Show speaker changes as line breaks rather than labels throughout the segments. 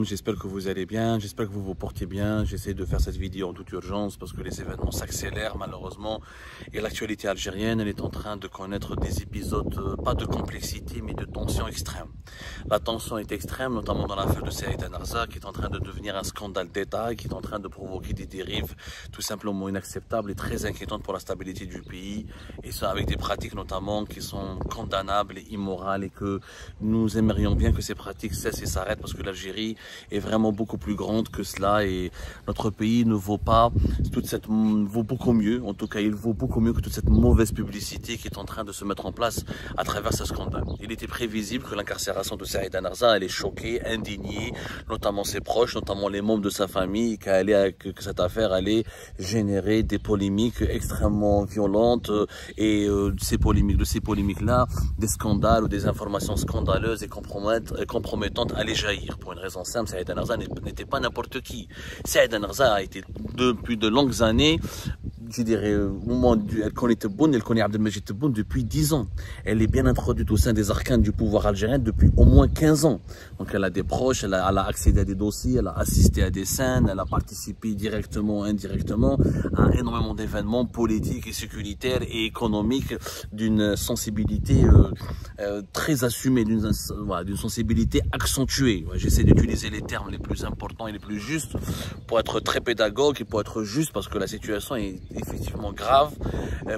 J'espère que vous allez bien, j'espère que vous vous portez bien. J'essaie de faire cette vidéo en toute urgence parce que les événements s'accélèrent malheureusement et l'actualité algérienne elle est en train de connaître des épisodes, pas de complexité mais de tension extrême. La tension est extrême, notamment dans l'affaire de Saïd Narza qui est en train de devenir un scandale d'État et qui est en train de provoquer des dérives tout simplement inacceptables et très inquiétantes pour la stabilité du pays, et ça avec des pratiques notamment qui sont condamnables et immorales, et que nous aimerions bien que ces pratiques cessent et s'arrêtent parce que l'Algérie est vraiment beaucoup plus grande que cela et notre pays ne vaut pas vaut beaucoup mieux, en tout cas il vaut beaucoup mieux que toute cette mauvaise publicité qui est en train de se mettre en place à travers ce scandale. Il était prévisible que l'incarcération de Saïd Narza allait choquer, indigner, notamment ses proches, notamment les membres de sa famille, que cette affaire allait générer des polémiques extrêmement violentes et de ces polémiques-là, des scandales ou des informations scandaleuses et compromettantes allaient jaillir. Pour une raison simple, Saïd Narza n'était pas n'importe qui. Saïd Narza a été depuis de longues années, je dirais, au moment où elle connaît Tebboune, elle connaît Abdelmajid Tebboune depuis 10 ans. Elle est bien introduite au sein des arcanes du pouvoir algérien depuis au moins 15 ans. Donc elle a des proches, elle a accédé à des dossiers, elle a assisté à des scènes, elle a participé directement ou indirectement à énormément d'événements politiques et sécuritaires et économiques d'une sensibilité très assumée, d'une sensibilité accentuée. J'essaie d'utiliser les termes les plus importants et les plus justes pour être très pédagogue et pour être juste parce que la situation est effectivement grave.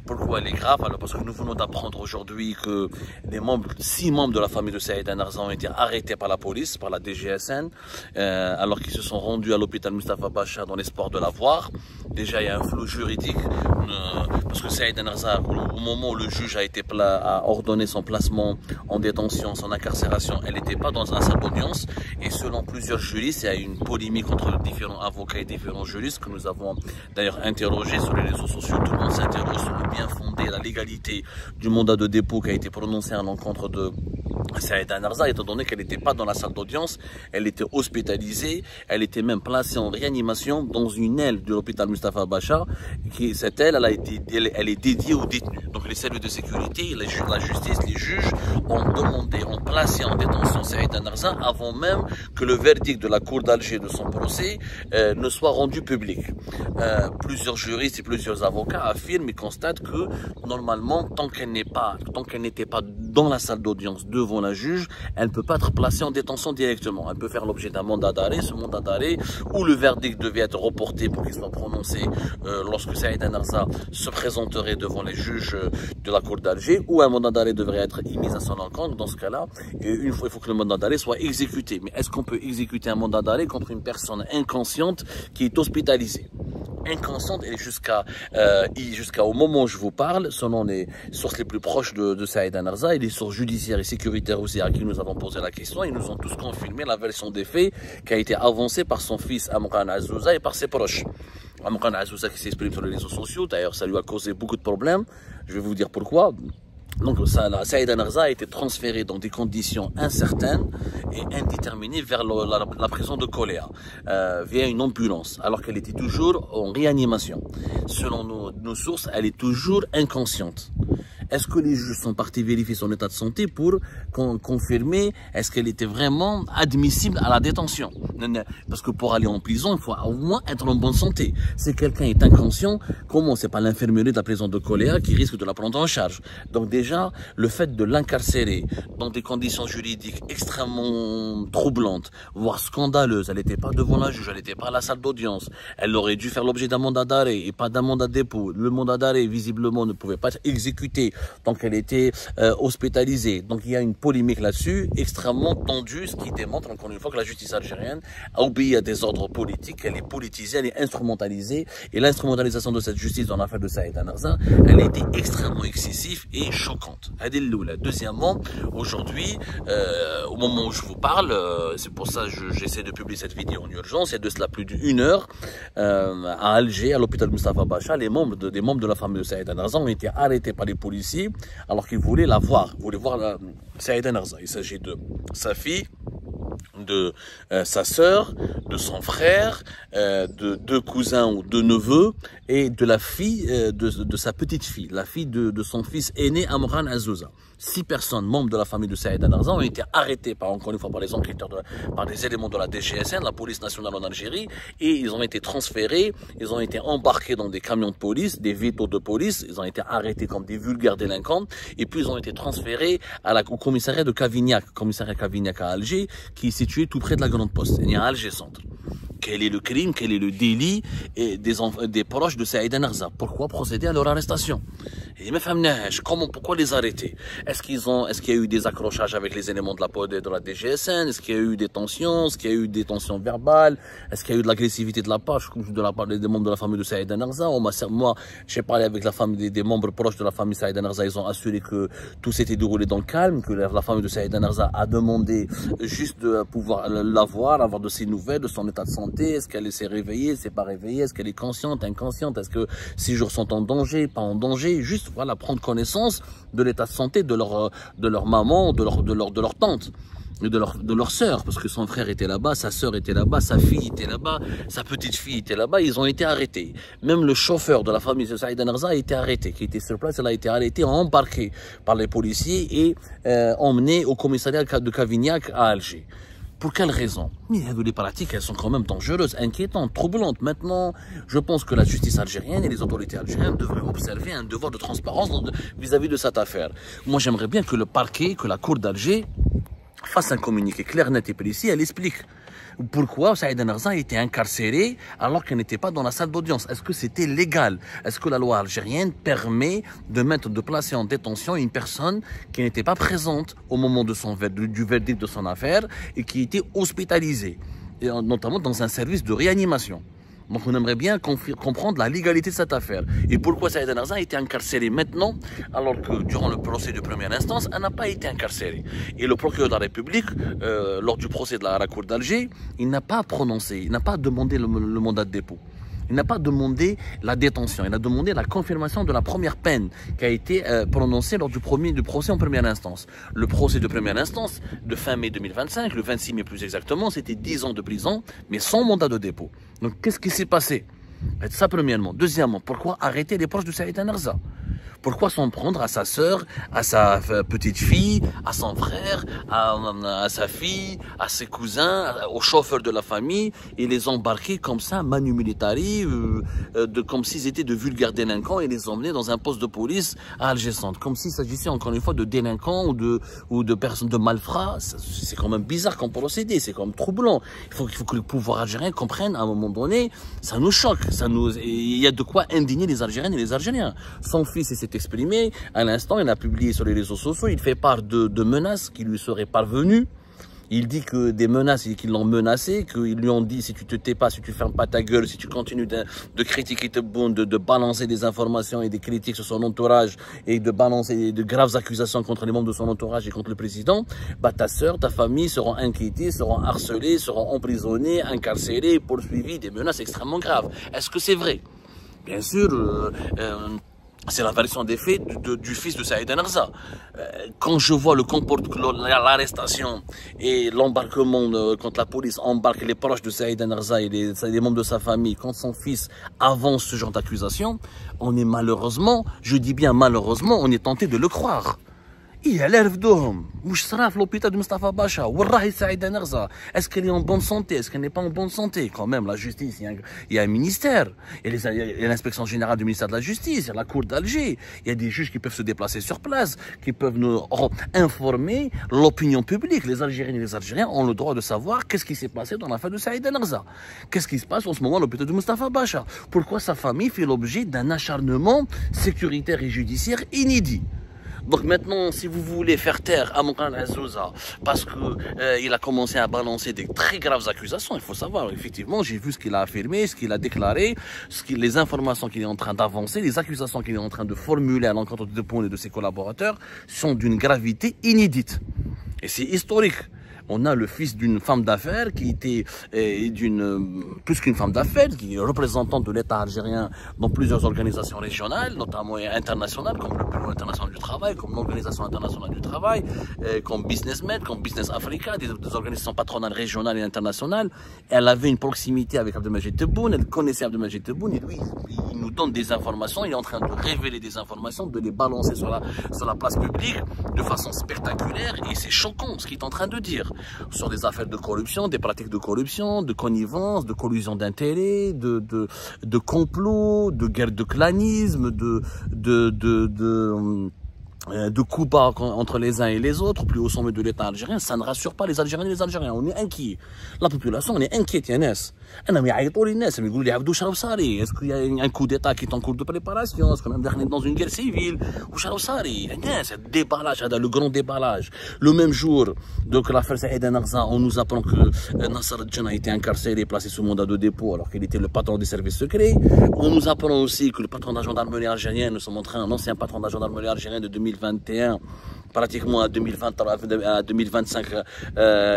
Pourquoi elle est grave? Alors parce que nous venons d'apprendre aujourd'hui que 6 membres de la famille de Saïd Narza ont été arrêtés par la police, par la DGSN, alors qu'ils se sont rendus à l'hôpital Mustapha Bacha dans l'espoir de la voir. Déjà il y a un flou juridique parce que Saïd Narza, au moment où le juge a ordonné son placement en détention, son incarcération, elle n'était pas dans un salle d'audience, et selon plusieurs juristes, il y a eu une polémique entre différents avocats et différents juristes que nous avons d'ailleurs interrogés sur les réseaux sociaux. Tout le monde s'interroge sur le bien fondé, la légalité du mandat de dépôt qui a été prononcé à l'encontre de Saïd Narza, étant donné qu'elle n'était pas dans la salle d'audience, elle était hospitalisée, elle était même placée en réanimation dans une aile de l'hôpital Mustapha Bacha. Cette aile, elle est dédiée aux détenus. Donc les cellules de sécurité, la justice, les juges ont placé en détention Saïd Narza avant même que le verdict de la cour d'Alger de son procès ne soit rendu public. Plusieurs juristes et plusieurs avocats affirment et constatent que normalement, tant qu'elle n'était pas dans la salle d'audience devant la juge, elle ne peut pas être placée en détention directement. Elle peut faire l'objet d'un mandat d'arrêt, ce mandat d'arrêt où le verdict devait être reporté pour qu'il soit prononcé lorsque Saïd Narza se présenterait devant les juges de la cour d'Alger, ou un mandat d'arrêt devrait être émis à son encontre. Dans ce cas-là, il faut que le mandat d'arrêt soit exécuté. Mais est-ce qu'on peut exécuter un mandat d'arrêt contre une personne inconsciente qui est hospitalisée? Inconsciente, et jusqu'au moment où je vous parle, selon les sources les plus proches de Saïd Narza et les sources judiciaires et sécuritaires aussi à qui nous avons posé la question, ils nous ont tous confirmé la version des faits qui a été avancée par son fils Amran Azzouza et par ses proches. Amran Azzouza qui s'exprime sur les réseaux sociaux, d'ailleurs ça lui a causé beaucoup de problèmes, je vais vous dire pourquoi. Donc Saïd Narza a été transféré dans des conditions incertaines et indéterminées vers la prison de Koléa via une ambulance, alors qu'elle était toujours en réanimation. Selon nos sources, elle est toujours inconsciente. Est-ce que les juges sont partis vérifier son état de santé pour confirmer est-ce qu'elle était vraiment admissible à la détention? Parce que pour aller en prison, il faut au moins être en bonne santé. Si quelqu'un est inconscient, comment? C'est pas l'infirmerie de la prison de Koléa qui risque de la prendre en charge. Donc déjà, le fait de l'incarcérer dans des conditions juridiques extrêmement troublantes, voire scandaleuses, elle n'était pas devant la juge, elle n'était pas à la salle d'audience, elle aurait dû faire l'objet d'un mandat d'arrêt et pas d'un mandat de dépôt. Le mandat d'arrêt, visiblement, ne pouvait pas être exécuté donc elle était hospitalisée. Donc il y a une polémique là-dessus, extrêmement tendue, ce qui démontre encore une fois que la justice algérienne a obéi à des ordres politiques, elle est politisée, elle est instrumentalisée, et l'instrumentalisation de cette justice dans l'affaire de Saïd Narza, elle a été extrêmement excessive et choquante. Deuxièmement, aujourd'hui, au moment où je vous parle, c'est pour ça que j'essaie de publier cette vidéo en urgence, il y a de cela plus d'1 heure, à Alger, à l'hôpital Mustapha Bacha, des membres de la famille de Saïd Narza ont été arrêtés par les policiers alors qu'ils voulaient la voir, Saïd Narza. Il s'agit de sa fille, de sa sœur, de son frère, de deux cousins ou deux neveux et de la fille de sa petite fille, la fille de son fils aîné Amran Azouza. 6 personnes, membres de la famille de Saïd Narza, ont été arrêtés encore une fois par les enquêteurs, par des éléments de la DGSN, la police nationale en Algérie, et ils ont été transférés, ils ont été embarqués dans des camions de police, des vétos de police, ils ont été arrêtés comme des vulgaires délinquants, et puis ils ont été transférés au commissariat de Cavignac, commissariat Cavignac à Alger, qui est situé tout près de la Grande Poste, il y a Alger Centre. Quel est le crime, quel est le délit des proches de Saïd Narza? Pourquoi procéder à leur arrestation? Et pourquoi les arrêter? Est-ce qu'il y a eu des accrochages avec les éléments de la DGSN? Est-ce qu'il y a eu des tensions? Est-ce qu'il y a eu des tensions verbales? Est-ce qu'il y a eu de l'agressivité de la part des membres de la famille de Saïd Narza? Moi, j'ai parlé avec la famille des membres proches de la famille Saïd Narza. Ils ont assuré que tout s'était déroulé dans le calme, que la famille de Saïd Narza a demandé juste de pouvoir l'avoir, avoir de ses nouvelles, de son état de santé. Est-ce qu'elle s'est réveillée, s'est pas réveillée? Est-ce qu'elle est consciente, inconsciente? Est-ce que ses jours sont en danger, pas en danger? Juste, voilà, prendre connaissance de l'état de santé de leur maman, de leur tante, de leur sœur, parce que son frère était là-bas, sa sœur était là-bas, sa fille était là-bas, sa petite fille était là-bas. Ils ont été arrêtés. Même le chauffeur de la famille de Saïd Narza a été arrêté, qui était sur place. Il a été arrêté, embarqué par les policiers et emmené au commissariat de Cavignac à Alger. Pour quelle raison? Mais les pratiques, elles sont quand même dangereuses, inquiétantes, troublantes. Maintenant, je pense que la justice algérienne et les autorités algériennes devraient observer un devoir de transparence vis-à-vis de cette affaire. Moi, j'aimerais bien que le parquet, que la cour d'Alger fasse un communiqué clair, net et précis. Elle explique pourquoi Saïd Narza a été incarcéré alors qu'elle n'était pas dans la salle d'audience. Est-ce que c'était légal? Est-ce que la loi algérienne permet de placer en détention une personne qui n'était pas présente au moment de du verdict de son affaire et qui était hospitalisée, et notamment dans un service de réanimation? Donc on aimerait bien comprendre la légalité de cette affaire. Et pourquoi Saïd Narza a été incarcéré maintenant, alors que durant le procès de première instance, elle n'a pas été incarcérée. Et le procureur de la République, lors du procès de la Cour d'Alger, il n'a pas prononcé, il n'a pas demandé le mandat de dépôt. Il n'a pas demandé la détention, il a demandé la confirmation de la première peine qui a été prononcée lors du procès en première instance. Le procès de première instance de fin mai 2025, le 26 mai plus exactement, c'était 10 ans de prison, mais sans mandat de dépôt. Donc qu'est-ce qui s'est passé? Ça premièrement. Deuxièmement, pourquoi arrêter les proches de Saïd Narza? Pourquoi s'en prendre à sa sœur, à sa petite fille, à son frère, à sa fille, à ses cousins, au chauffeur de la famille, et les embarquer comme ça, manu militari, comme s'ils étaient de vulgaires délinquants, et les emmener dans un poste de police à Alger Centre, comme s'il s'agissait encore une fois de délinquants ou de personnes de malfrats? C'est quand même bizarre comme procédé, c'est quand même troublant. Il faut que le pouvoir algérien comprenne à un moment donné, ça nous choque, il y a de quoi indigner les Algériennes et les Algériens. Son fils s'est exprimé à l'instant, il a publié sur les réseaux sociaux, il fait part de menaces qui lui seraient parvenues. Il dit que des menaces, qu'ils l'ont menacé, qu'ils lui ont dit si tu te tais pas, si tu fermes pas ta gueule, si tu continues de critiquer Tebboune, de balancer des informations et des critiques sur son entourage et de balancer de graves accusations contre les membres de son entourage et contre le président, bah ta sœur, ta famille seront inquiétés, seront harcelés, seront emprisonnés, incarcérés, poursuivis, des menaces extrêmement graves. Est-ce que c'est vrai? Bien sûr, c'est la version des faits du fils de Saïd Narza. Quand je vois l'arrestation et l'embarquement, quand la police embarque les proches de Saïd Narza et les membres de sa famille, quand son fils avance ce genre d'accusation, on est malheureusement, je dis bien malheureusement, on est tenté de le croire. Il a l'air d'homme. Mouch sera l'hôpital de Mustafa Bacha. Wallahi Saïd Narza. Est-ce qu'elle est en bonne santé? Est-ce qu'elle n'est pas en bonne santé? Quand même, la justice, il y a un ministère. Il y a l'inspection générale du ministère de la Justice. Il y a la cour d'Alger. Il y a des juges qui peuvent se déplacer sur place, qui peuvent nous informer l'opinion publique. Les Algériennes et les Algériens ont le droit de savoir qu'est-ce qui s'est passé dans l'affaire de Saïd Narza. Qu'est-ce qui se passe en ce moment à l'hôpital de Mustafa Bacha? Pourquoi sa famille fait l'objet d'un acharnement sécuritaire et judiciaire inédit? Donc maintenant, si vous voulez faire taire Amran Azouza parce que il a commencé à balancer des très graves accusations, il faut savoir, effectivement, j'ai vu ce qu'il a affirmé, ce qu'il a déclaré, les informations qu'il est en train d'avancer, les accusations qu'il est en train de formuler à l'encontre de Tebboune et de ses collaborateurs sont d'une gravité inédite. Et c'est historique. On a le fils d'une femme d'affaires qui était plus qu'une femme d'affaires, qui est représentante de l'État algérien dans plusieurs organisations régionales, notamment internationales, comme le Bureau international du travail, comme l'Organisation internationale du travail, comme BusinessMed, comme Business Africa, des organisations patronales régionales et internationales. Elle avait une proximité avec Abdelmajid Tebboune, elle connaissait Abdelmajid Tebboune, et lui, il nous donne des informations, il est en train de révéler des informations, de les balancer sur la place publique de façon spectaculaire, et c'est choquant ce qu'il est en train de dire sur des affaires de corruption, des pratiques de corruption, de connivence, de collusion d'intérêts, de complot, de guerre de clanisme, de coups bas entre les uns et les autres, plus au sommet de l'État algérien. Ça ne rassure pas les Algériens et les Algériens. On est inquiets. La population, on est inquiète, Yanes. Est-ce qu'il y a un coup d'État qui est en cours de préparation? Est-ce qu'on est dans une guerre civile? C'est le déballage, le grand déballage. Le même jour, donc l'affaire Saïd Narza, on nous apprend que Nasser Djen a été incarcéré et placé sous mandat de dépôt alors qu'il était le patron des services secrets. On nous apprend aussi que le patron de la gendarmerie algérienne, nous sommes en train, un ancien patron de la gendarmerie algérienne de 2021, pratiquement à 2025,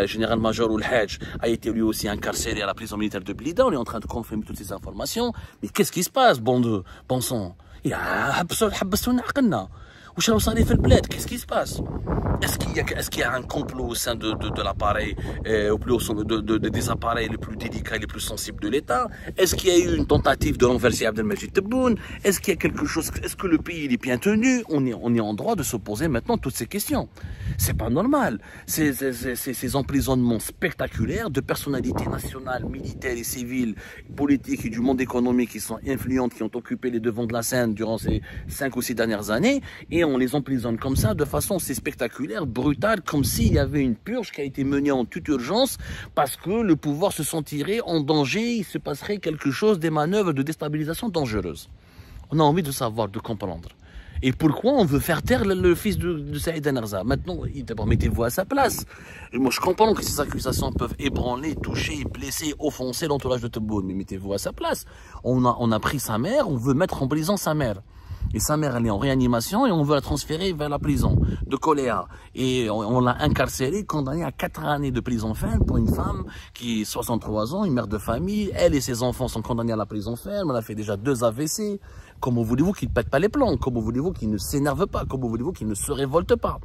général-major Ould Hadj a été lui aussi incarcéré à la prison militaire de Blida. On est en train de confirmer toutes ces informations. Mais qu'est-ce qui se passe, bon sang? Qu'est-ce qui se passe? Est-ce qu'il y a un complot au sein de l'appareil, au plus haut sommet des appareils les plus délicats et les plus sensibles de l'État? Est-ce qu'il y a eu une tentative de renverser Abdelmajid Tebboune? Est-ce qu'il y a quelque chose? Est-ce que le pays il est bien tenu? On est en droit de se poser maintenant toutes ces questions. C'est pas normal. Ces emprisonnements spectaculaires de personnalités nationales, militaires et civiles, politiques et du monde économique qui sont influentes, qui ont occupé les devants de la scène durant ces 5 ou 6 dernières années, et on les emprisonne comme ça, de façon assez spectaculaire, brutale, comme s'il y avait une purge qui a été menée en toute urgence, parce que le pouvoir se sentirait en danger, il se passerait quelque chose, des manœuvres de déstabilisation dangereuses. On a envie de savoir, de comprendre. Et pourquoi on veut faire taire le fils de Saïd Narza? Maintenant, d'abord, mettez-vous à sa place. Et moi, je comprends que ces accusations peuvent ébranler, toucher, blesser, offenser l'entourage de Tebboune, mais mettez-vous à sa place. On a pris sa mère, on veut mettre en prison sa mère. Et sa mère, elle est en réanimation et on veut la transférer vers la prison de Koléa. Et on l'a incarcérée, condamnée à 4 années de prison ferme pour une femme qui a 63 ans, une mère de famille. Elle et ses enfants sont condamnés à la prison ferme. Elle a fait déjà 2 AVC. Comment voulez-vous qu'il ne pète pas les plombs? Comment voulez-vous qu'il ne s'énerve pas? Comment voulez-vous qu'il ne se révolte pas?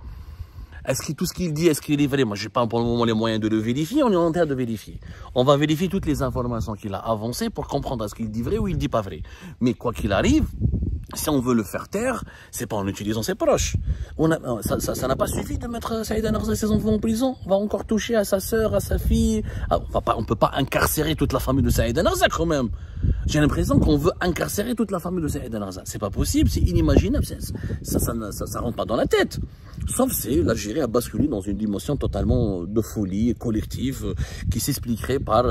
Est-ce que tout ce qu'il dit, est-ce qu'il est vrai? Moi, je n'ai pas pour le moment les moyens de le vérifier. On est en train de vérifier. On va vérifier toutes les informations qu'il a avancées pour comprendre est-ce qu'il dit vrai ou il dit pas vrai. Mais quoi qu'il arrive, si on veut le faire taire, c'est pas en utilisant ses proches. Ça n'a pas suffi de mettre Saïd Narza et ses enfants en prison. On va encore toucher à sa sœur, à sa fille. On peut pas incarcérer toute la famille de Saïd Narza quand même. J'ai l'impression qu'on veut incarcérer toute la famille de Saïd Narza. C'est pas possible, c'est inimaginable. Ça rentre pas dans la tête. Sauf si l'Algérie a basculé dans une dimension totalement de folie collective qui s'expliquerait par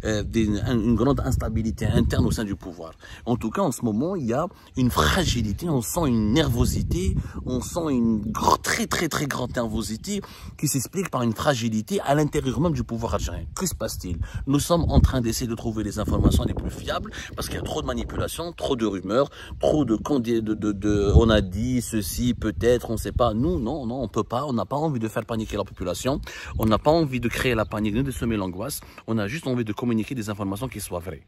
une grande instabilité interne au sein du pouvoir. En tout cas, en ce moment, il y a une fragilité, on sent une nervosité, on sent une très grande nervosité qui s'explique par une fragilité à l'intérieur même du pouvoir algérien. Que se passe-t-il? Nous sommes en train d'essayer de trouver les informations les plus fiables parce qu'il y a trop de manipulations, trop de rumeurs, trop on a dit ceci, peut-être, on ne sait pas. Nous, non, on peut pas, on n'a pas envie de faire paniquer la population, on n'a pas envie de créer la panique ni de semer l'angoisse, on a juste envie de communiquer des informations qui soient vraies.